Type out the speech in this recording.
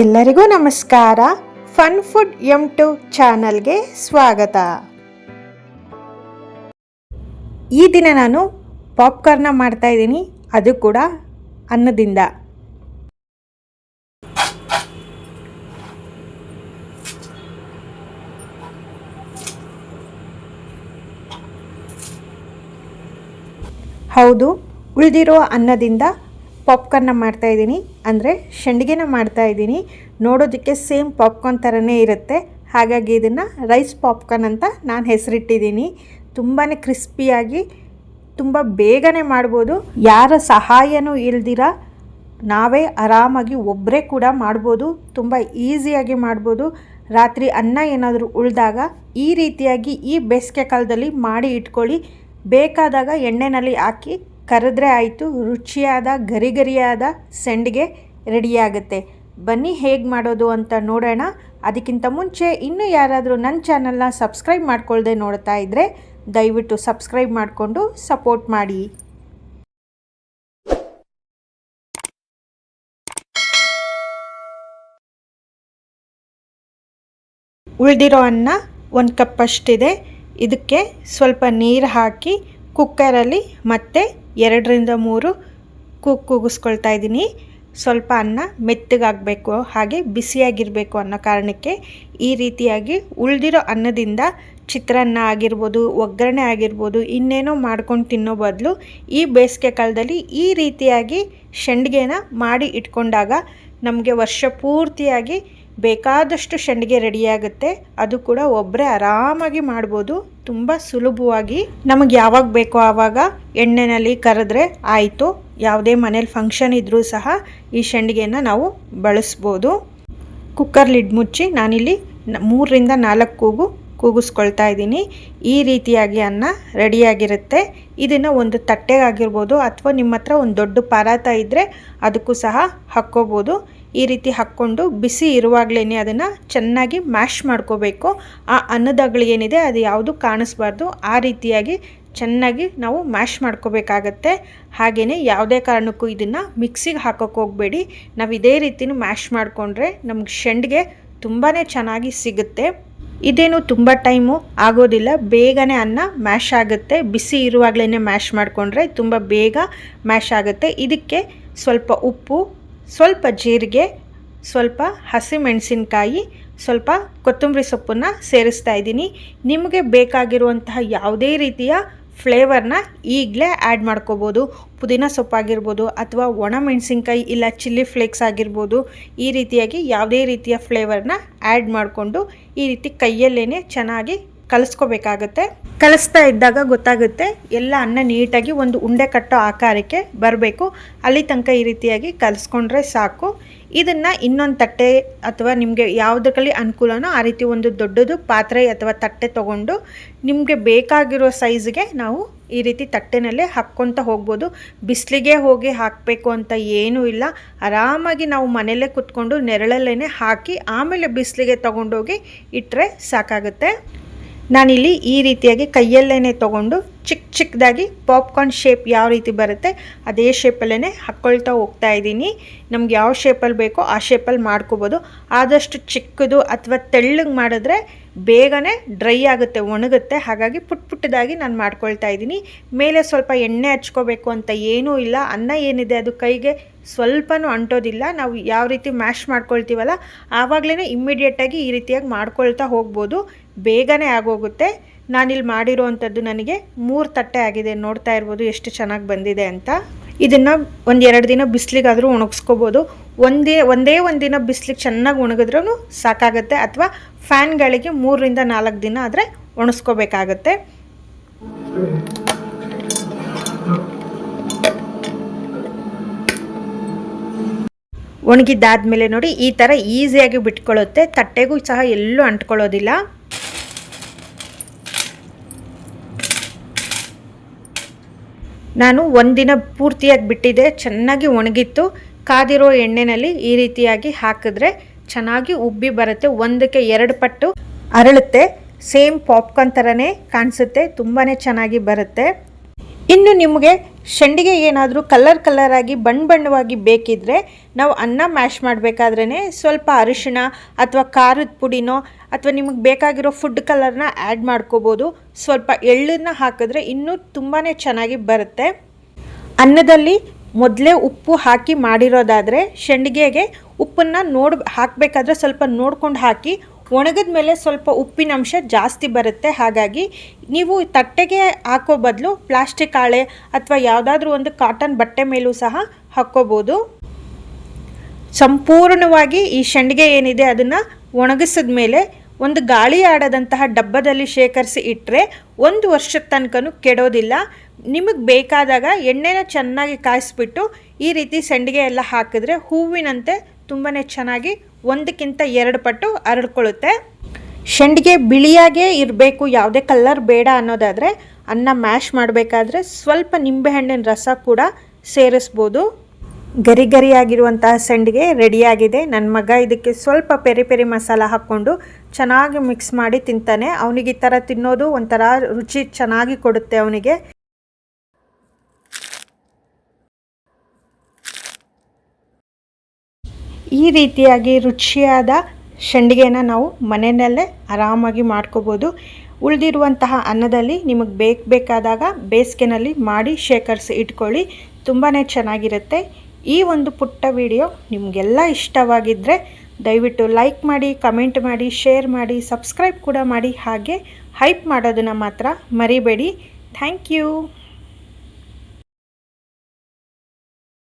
ಎಲ್ಲರಿಗೂ ನಮಸ್ಕಾರ. Fun food M2 ಚಾನಲ್ಗೆ ಸ್ವಾಗತ. ಈ ದಿನ ನಾನು ಪಾಪ್ಕಾರ್ನ ಮಾಡ್ತಾ ಇದ್ದೀನಿ, ಅದು ಕೂಡ ಅನ್ನದಿಂದ. ಹೌದು, ಉಳಿದಿರೋ ಅನ್ನದಿಂದ ಪಾಪ್ಕಾರ್ನ ಮಾಡ್ತಾಯಿದ್ದೀನಿ, ಅಂದರೆ ಸಂಡಿಗೆನ ಮಾಡ್ತಾಯಿದ್ದೀನಿ. ನೋಡೋದಕ್ಕೆ ಸೇಮ್ ಪಾಪ್ಕಾರ್ನ್ ಥರನೇ ಇರುತ್ತೆ, ಹಾಗಾಗಿ ಇದನ್ನು ರೈಸ್ ಪಾಪ್ಕಾರ್ನ್ ಅಂತ ನಾನು ಹೆಸರಿಟ್ಟಿದ್ದೀನಿ. ತುಂಬಾ ಕ್ರಿಸ್ಪಿಯಾಗಿ ತುಂಬ ಬೇಗನೆ ಮಾಡ್ಬೋದು. ಯಾರ ಸಹಾಯನೂ ಇಲ್ದಿರ ನಾವೇ ಆರಾಮಾಗಿ ಒಬ್ಬರೇ ಕೂಡ ಮಾಡ್ಬೋದು. ತುಂಬ ಈಸಿಯಾಗಿ ಮಾಡ್ಬೋದು. ರಾತ್ರಿ ಅನ್ನ ಏನಾದರೂ ಉಳಿದಾಗ ಈ ರೀತಿಯಾಗಿ ಈ ಬೇಸಿಗೆ ಕಾಲದಲ್ಲಿ ಮಾಡಿ ಇಟ್ಕೊಳ್ಳಿ. ಬೇಕಾದಾಗ ಎಣ್ಣೆಯಲ್ಲಿ ಹಾಕಿ ಕರೆದ್ರೆ ಆಯಿತು, ರುಚಿಯಾದ ಗರಿಗರಿಯಾದ ಸಂಡಿಗೆ ರೆಡಿಯಾಗುತ್ತೆ. ಬನ್ನಿ ಹೇಗೆ ಮಾಡೋದು ಅಂತ ನೋಡೋಣ. ಅದಕ್ಕಿಂತ ಮುಂಚೆ ಇನ್ನೂ ಯಾರಾದರೂ ನನ್ನ ಚಾನಲ್ನ ಸಬ್ಸ್ಕ್ರೈಬ್ ಮಾಡ್ಕೊಳ್ಳದೆ ನೋಡ್ತಾ ಇದ್ದರೆ ದಯವಿಟ್ಟು ಸಬ್ಸ್ಕ್ರೈಬ್ ಮಾಡಿಕೊಂಡು ಸಪೋರ್ಟ್ ಮಾಡಿ. ಉಳಿದಿರೋ ಅನ್ನ 1 ಕಪ್ ಅಷ್ಟಿದೆ. ಇದಕ್ಕೆ ಸ್ವಲ್ಪ ನೀರು ಹಾಕಿ ಕುಕ್ಕರಲ್ಲಿ ಮತ್ತೆ 2ರಿಂದ 3 ಕೂಗಿಸ್ಕೊಳ್ತಾ ಇದ್ದೀನಿ. ಸ್ವಲ್ಪ ಅನ್ನ ಮೆತ್ತಗಾಗಬೇಕು, ಹಾಗೆ ಬಿಸಿಯಾಗಿರಬೇಕು ಅನ್ನೋ ಕಾರಣಕ್ಕೆ ಈ ರೀತಿಯಾಗಿ ಉಳಿದಿರೋ ಅನ್ನದಿಂದ ಚಿತ್ರಾನ್ನ ಆಗಿರ್ಬೋದು, ಒಗ್ಗರಣೆ ಆಗಿರ್ಬೋದು, ಇನ್ನೇನೋ ಮಾಡ್ಕೊಂಡು ತಿನ್ನೋ ಬದಲು ಈ ಬೇಸಿಗೆ ಕಾಲದಲ್ಲಿ ಈ ರೀತಿಯಾಗಿ ಸಂಡಿಗೆನ ಮಾಡಿ ಇಟ್ಕೊಂಡಾಗ ನಮಗೆ ವರ್ಷ ಪೂರ್ತಿಯಾಗಿ ಬೇಕಾದಷ್ಟು ಸಂಡಿಗೆ ರೆಡಿಯಾಗುತ್ತೆ. ಅದು ಕೂಡ ಒಬ್ಬರೇ ಆರಾಮಾಗಿ ಮಾಡ್ಬೋದು, ತುಂಬ ಸುಲಭವಾಗಿ. ನಮಗೆ ಯಾವಾಗ ಬೇಕೋ ಆವಾಗ ಎಣ್ಣೆಯಲ್ಲಿ ಕರೆದ್ರೆ ಆಯಿತು. ಯಾವುದೇ ಮನೇಲಿ ಫಂಕ್ಷನ್ ಇದ್ದರೂ ಸಹ ಈ ಸಂಡಿಗೆನ ನಾವು ಬಳಸ್ಬೋದು. ಕುಕ್ಕರ್ ಲಿಡ್ ಮುಚ್ಚಿ ನಾನಿಲ್ಲಿ 3ರಿಂದ 4 ಕೂಗಿಸ್ಕೊಳ್ತಾ ಇದ್ದೀನಿ. ಈ ರೀತಿಯಾಗಿ ಅನ್ನ ರೆಡಿಯಾಗಿರುತ್ತೆ. ಇದನ್ನು ಒಂದು ತಟ್ಟೆಗಾಗಿರ್ಬೋದು ಅಥವಾ ನಿಮ್ಮ ಹತ್ರ ಒಂದು ದೊಡ್ಡ ಪರಾತ ಇದ್ದರೆ ಅದಕ್ಕೂ ಸಹ ಹಾಕ್ಕೋಬೋದು. ಈ ರೀತಿ ಹಾಕ್ಕೊಂಡು ಬಿಸಿ ಇರುವಾಗಲೇ ಅದನ್ನು ಚೆನ್ನಾಗಿ ಮ್ಯಾಶ್ ಮಾಡ್ಕೋಬೇಕು. ಆ ಅನ್ನದಗಳಿಗೇನಿದೆ ಅದು ಯಾವುದು ಕಾಣಿಸ್ಬಾರ್ದು. ಆ ರೀತಿಯಾಗಿ ಚೆನ್ನಾಗಿ ನಾವು ಮ್ಯಾಶ್ ಮಾಡ್ಕೋಬೇಕಾಗತ್ತೆ. ಹಾಗೆಯೇ ಯಾವುದೇ ಕಾರಣಕ್ಕೂ ಇದನ್ನು ಮಿಕ್ಸಿಗೆ ಹಾಕೋಕ್ಕೆ ಹೋಗಬೇಡಿ. ನಾವು ಇದೇ ರೀತಿನೂ ಮ್ಯಾಶ್ ಮಾಡಿಕೊಂಡ್ರೆ ನಮ್ಗೆ ಸಂಡಿಗೆ ತುಂಬಾ ಚೆನ್ನಾಗಿ ಸಿಗುತ್ತೆ. ಇದೇನು ತುಂಬ ಟೈಮು ಆಗೋದಿಲ್ಲ, ಬೇಗನೆ ಅನ್ನ ಮ್ಯಾಶ್ ಆಗುತ್ತೆ. ಬಿಸಿ ಇರುವಾಗಲೇ ಮ್ಯಾಶ್ ಮಾಡಿಕೊಂಡ್ರೆ ತುಂಬ ಬೇಗ ಮ್ಯಾಶ್ ಆಗುತ್ತೆ. ಇದಕ್ಕೆ ಸ್ವಲ್ಪ ಉಪ್ಪು, ಸ್ವಲ್ಪ ಜೀರಿಗೆ, ಸ್ವಲ್ಪ ಹಸಿಮೆಣಸಿನ್ಕಾಯಿ, ಸ್ವಲ್ಪ ಕೊತ್ತಂಬರಿ ಸೊಪ್ಪನ್ನು ಸೇರಿಸ್ತಾ ಇದ್ದೀನಿ. ನಿಮಗೆ ಬೇಕಾಗಿರುವಂತಹ ಯಾವುದೇ ರೀತಿಯ ಫ್ಲೇವರ್ನ ಈಗಲೇ ಆ್ಯಡ್ ಮಾಡ್ಕೋಬೋದು. ಪುದೀನ ಸೊಪ್ಪಾಗಿರ್ಬೋದು ಅಥವಾ ಒಣಮೆಣಸಿನ್ಕಾಯಿ ಇಲ್ಲ ಚಿಲ್ಲಿ ಫ್ಲೇಕ್ಸ್ ಆಗಿರ್ಬೋದು. ಈ ರೀತಿಯಾಗಿ ಯಾವುದೇ ರೀತಿಯ ಫ್ಲೇವರ್ನ ಆ್ಯಡ್ ಮಾಡಿಕೊಂಡು ಈ ರೀತಿ ಕೈಯಲ್ಲೇ ಚೆನ್ನಾಗಿ ಕಲಿಸ್ಕೋಬೇಕಾಗತ್ತೆ. ಕಲಿಸ್ತಾ ಇದ್ದಾಗ ಗೊತ್ತಾಗುತ್ತೆ ಎಲ್ಲ ಅನ್ನ ನೀಟಾಗಿ ಒಂದು ಉಂಡೆ ಕಟ್ಟೋ ಆಕಾರಕ್ಕೆ ಬರಬೇಕು. ಅಲ್ಲಿ ತನಕ ಈ ರೀತಿಯಾಗಿ ಕಲಿಸ್ಕೊಂಡ್ರೆ ಸಾಕು. ಇದನ್ನು ಇನ್ನೊಂದು ತಟ್ಟೆ ಅಥವಾ ನಿಮಗೆ ಯಾವುದರಲ್ಲಿ ಅನುಕೂಲನೋ ಆ ರೀತಿ ಒಂದು ದೊಡ್ಡದು ಪಾತ್ರೆ ಅಥವಾ ತಟ್ಟೆ ತೊಗೊಂಡು ನಿಮಗೆ ಬೇಕಾಗಿರೋ ಸೈಜ್ಗೆ ನಾವು ಈ ರೀತಿ ತಟ್ಟೆನಲ್ಲೇ ಹಾಕ್ಕೊತ ಹೋಗ್ಬೋದು. ಬಿಸಿಲಿಗೆ ಹೋಗಿ ಹಾಕಬೇಕು ಅಂತ ಏನೂ ಇಲ್ಲ. ಆರಾಮಾಗಿ ನಾವು ಮನೆಯಲ್ಲೇ ಕುತ್ಕೊಂಡು ನೆರಳಲ್ಲೇ ಹಾಕಿ ಆಮೇಲೆ ಬಿಸಿಲಿಗೆ ತೊಗೊಂಡೋಗಿ ಇಟ್ಟರೆ ಸಾಕಾಗುತ್ತೆ. ನಾನಿಲ್ಲಿ ಈ ರೀತಿಯಾಗಿ ಕೈಯಲ್ಲೇ ತೊಗೊಂಡು ಚಿಕ್ಕದಾಗಿ ಪಾಪ್ಕಾರ್ನ್ ಶೇಪ್ ಯಾವ ರೀತಿ ಬರುತ್ತೆ ಅದೇ ಶೇಪಲ್ಲೇ ಹಾಕ್ಕೊಳ್ತಾ ಹೋಗ್ತಾ ಇದ್ದೀನಿ. ನಮ್ಗೆ ಯಾವ ಶೇಪಲ್ಲಿ ಬೇಕೋ ಆ ಶೇಪಲ್ಲಿ ಮಾಡ್ಕೋಬೋದು. ಆದಷ್ಟು ಚಿಕ್ಕದು ಅಥವಾ ತೆಳ್ಳಗೆ ಮಾಡಿದ್ರೆ ಬೇಗನೆ ಡ್ರೈ ಆಗುತ್ತೆ, ಒಣಗುತ್ತೆ. ಹಾಗಾಗಿ ಪುಟ್ಟದಾಗಿ ನಾನು ಮಾಡ್ಕೊಳ್ತಾ ಇದ್ದೀನಿ. ಮೇಲೆ ಸ್ವಲ್ಪ ಎಣ್ಣೆ ಹಚ್ಕೋಬೇಕು ಅಂತ ಏನೂ ಇಲ್ಲ. ಅನ್ನ ಏನಿದೆ ಅದು ಕೈಗೆ ಸ್ವಲ್ಪನೂ ಅಂಟೋದಿಲ್ಲ. ನಾವು ಯಾವ ರೀತಿ ಮ್ಯಾಶ್ ಮಾಡ್ಕೊಳ್ತೀವಲ್ಲ ಆವಾಗಲೇ ಇಮ್ಮಿಡಿಯೇಟಾಗಿ ಈ ರೀತಿಯಾಗಿ ಮಾಡ್ಕೊಳ್ತಾ ಹೋಗ್ಬೋದು, ಬೇಗನೆ ಆಗೋಗುತ್ತೆ. ನಾನಿಲ್ಲಿ ಮಾಡಿರೋವಂಥದ್ದು ನನಗೆ 3 ತಟ್ಟೆ ಆಗಿದೆ. ನೋಡ್ತಾ ಇರ್ಬೋದು ಎಷ್ಟು ಚೆನ್ನಾಗಿ ಬಂದಿದೆ ಅಂತ. ಇದನ್ನು 1-2 ದಿನ ಬಿಸಿಲಿಗಾದರೂ ಒಣಗಿಸ್ಕೋಬೋದು. ಒಂದೇ ಒಂದು ದಿನ ಬಿಸಿಲಿಗೆ ಚೆನ್ನಾಗಿ ಒಣಗಿದ್ರೂ ಸಾಕಾಗುತ್ತೆ. ಅಥವಾ ಫ್ಯಾನ್ಗಳಿಗೆ 3ರಿಂದ 4 ದಿನ ಆದರೆ ಒಣಗಿಸ್ಕೋಬೇಕಾಗತ್ತೆ. ಒಣಗಿದ್ದಾದಮೇಲೆ ನೋಡಿ ಈ ಥರ ಈಸಿಯಾಗಿ ಬಿಟ್ಕೊಳ್ಳುತ್ತೆ. ತಟ್ಟೆಗೂ ಸಹ ಎಲ್ಲೂ ಅಂಟ್ಕೊಳ್ಳೋದಿಲ್ಲ. ನಾನು ಒಂದಿನ ಪೂರ್ತಿಯಾಗಿ ಬಿಟ್ಟಿದ್ದೆ, ಚೆನ್ನಾಗಿ ಒಣಗಿತ್ತು. ಕಾದಿರೋ ಎಣ್ಣೆಯಲ್ಲಿ ಈ ರೀತಿಯಾಗಿ ಹಾಕಿದ್ರೆ ಚೆನ್ನಾಗಿ ಉಬ್ಬಿ ಬರುತ್ತೆ. 1ಕ್ಕೆ 2 ಪಟ್ಟು ಅರಳುತ್ತೆ. ಸೇಮ್ ಪಾಪ್ಕಾರ್ನ್ ಥರನೇ ಕಾಣಿಸುತ್ತೆ, ತುಂಬಾ ಚೆನ್ನಾಗಿ ಬರುತ್ತೆ. ಇನ್ನು ನಿಮಗೆ ಸಂಡಿಗೆ ಏನಾದರೂ ಕಲರ್ ಆಗಿ ಬಣ್ಣವಾಗಿ ಬೇಕಿದ್ದರೆ ನಾವು ಅನ್ನ ಮ್ಯಾಶ್ ಮಾಡಬೇಕಾದ್ರೇ ಸ್ವಲ್ಪ ಅರಿಶಿಣ ಅಥವಾ ಖಾರದ ಪುಡಿನೋ ಅಥವಾ ನಿಮಗೆ ಬೇಕಾಗಿರೋ ಫುಡ್ ಕಲರ್ನ ಆ್ಯಡ್ ಮಾಡ್ಕೋಬೋದು. ಸ್ವಲ್ಪ ಎಳ್ಳನ್ನು ಹಾಕಿದ್ರೆ ಇನ್ನೂ ತುಂಬಾ ಚೆನ್ನಾಗಿ ಬರುತ್ತೆ. ಅನ್ನದಲ್ಲಿ ಮೊದಲೇ ಉಪ್ಪು ಹಾಕಿ ಮಾಡಿರೋದಾದರೆ ಸಂಡಿಗೆಗೆ ಉಪ್ಪನ್ನು ಹಾಕಬೇಕಾದ್ರೆ ಸ್ವಲ್ಪ ನೋಡ್ಕೊಂಡು ಹಾಕಿ. ಒಣಗಿದ ಮೇಲೆ ಸ್ವಲ್ಪ ಉಪ್ಪಿನಂಶ ಜಾಸ್ತಿ ಬರುತ್ತೆ. ಹಾಗಾಗಿ ನೀವು ತಟ್ಟೆಗೆ ಹಾಕೋ ಬದಲು ಪ್ಲಾಸ್ಟಿಕ್ ಹಾಳೆ ಅಥವಾ ಯಾವುದಾದ್ರೂ ಒಂದು ಕಾಟನ್ ಬಟ್ಟೆ ಮೇಲೂ ಸಹ ಹಾಕ್ಕೋಬೋದು. ಸಂಪೂರ್ಣವಾಗಿ ಈ ಸಂಡಿಗೆ ಏನಿದೆ ಅದನ್ನು ಒಣಗಿಸಿದ ಮೇಲೆ ಒಂದು ಗಾಳಿ ಆಡದಂತಹ ಡಬ್ಬದಲ್ಲಿ ಶೇಖರಿಸಿ ಇಟ್ಟರೆ 1 ವರ್ಷದ ತನಕನೂ ಕೆಡೋದಿಲ್ಲ. ನಿಮಗೆ ಬೇಕಾದಾಗ ಎಣ್ಣೆನ ಚೆನ್ನಾಗಿ ಕಾಯಿಸ್ಬಿಟ್ಟು ಈ ರೀತಿ ಸಂಡಿಗೆ ಎಲ್ಲ ಹಾಕಿದ್ರೆ ಹೂವಿನಂತೆ ತುಂಬಾ ಚೆನ್ನಾಗಿ 1ಕ್ಕಿಂತ 2 ಪಟ್ಟು ಹರಡ್ಕೊಳ್ಳುತ್ತೆ. ಸಂಡಿಗೆ ಬಿಳಿಯಾಗೇ ಇರಬೇಕು, ಯಾವುದೇ ಕಲರ್ ಬೇಡ ಅನ್ನೋದಾದರೆ ಅನ್ನ ಮ್ಯಾಶ್ ಮಾಡಬೇಕಾದ್ರೆ ಸ್ವಲ್ಪ ನಿಂಬೆಹಣ್ಣಿನ ರಸ ಕೂಡ ಸೇರಿಸ್ಬೋದು. ಗರಿಯಾಗಿರುವಂತಹ ಸಂಡಿಗೆ ರೆಡಿಯಾಗಿದೆ. ನನ್ನ ಮಗ ಇದಕ್ಕೆ ಸ್ವಲ್ಪ ಪೆರಿ ಮಸಾಲ ಹಾಕ್ಕೊಂಡು ಚೆನ್ನಾಗಿ ಮಿಕ್ಸ್ ಮಾಡಿ ತಿಂತಾನೆ. ಅವನಿಗೆ ಈ ಥರ ತಿನ್ನೋದು ಒಂಥರ ರುಚಿ ಚೆನ್ನಾಗಿ ಕೊಡುತ್ತೆ ಅವನಿಗೆ. ಈ ರೀತಿಯಾಗಿ ರುಚಿಯಾದ ಸಂಡಿಗೆನ ನಾವು ಮನೆಯಲ್ಲೇ ಆರಾಮಾಗಿ ಮಾಡ್ಕೋಬೋದು. ಉಳಿದಿರುವಂತಹ ಅನ್ನದಲ್ಲಿ ನಿಮಗೆ ಬೇಕಾದಾಗ ಬೇಸಿಗೆನಲ್ಲಿ ಮಾಡಿ ಶೇಖರಿಸಿ ಇಟ್ಕೊಳ್ಳಿ, ತುಂಬಾ ಚೆನ್ನಾಗಿರುತ್ತೆ. ಈ ಒಂದು ಪುಟ್ಟ ವಿಡಿಯೋ ನಿಮಗೆಲ್ಲ ಇಷ್ಟವಾಗಿದ್ದರೆ ದಯವಿಟ್ಟು ಲೈಕ್ ಮಾಡಿ, ಕಮೆಂಟ್ ಮಾಡಿ, ಶೇರ್ ಮಾಡಿ, ಸಬ್ಸ್ಕ್ರೈಬ್ ಕೂಡ ಮಾಡಿ. ಹಾಗೆ ಹೈಪ್ ಮಾಡೋದನ್ನು ಮಾತ್ರ ಮರಿಬೇಡಿ. Thank you.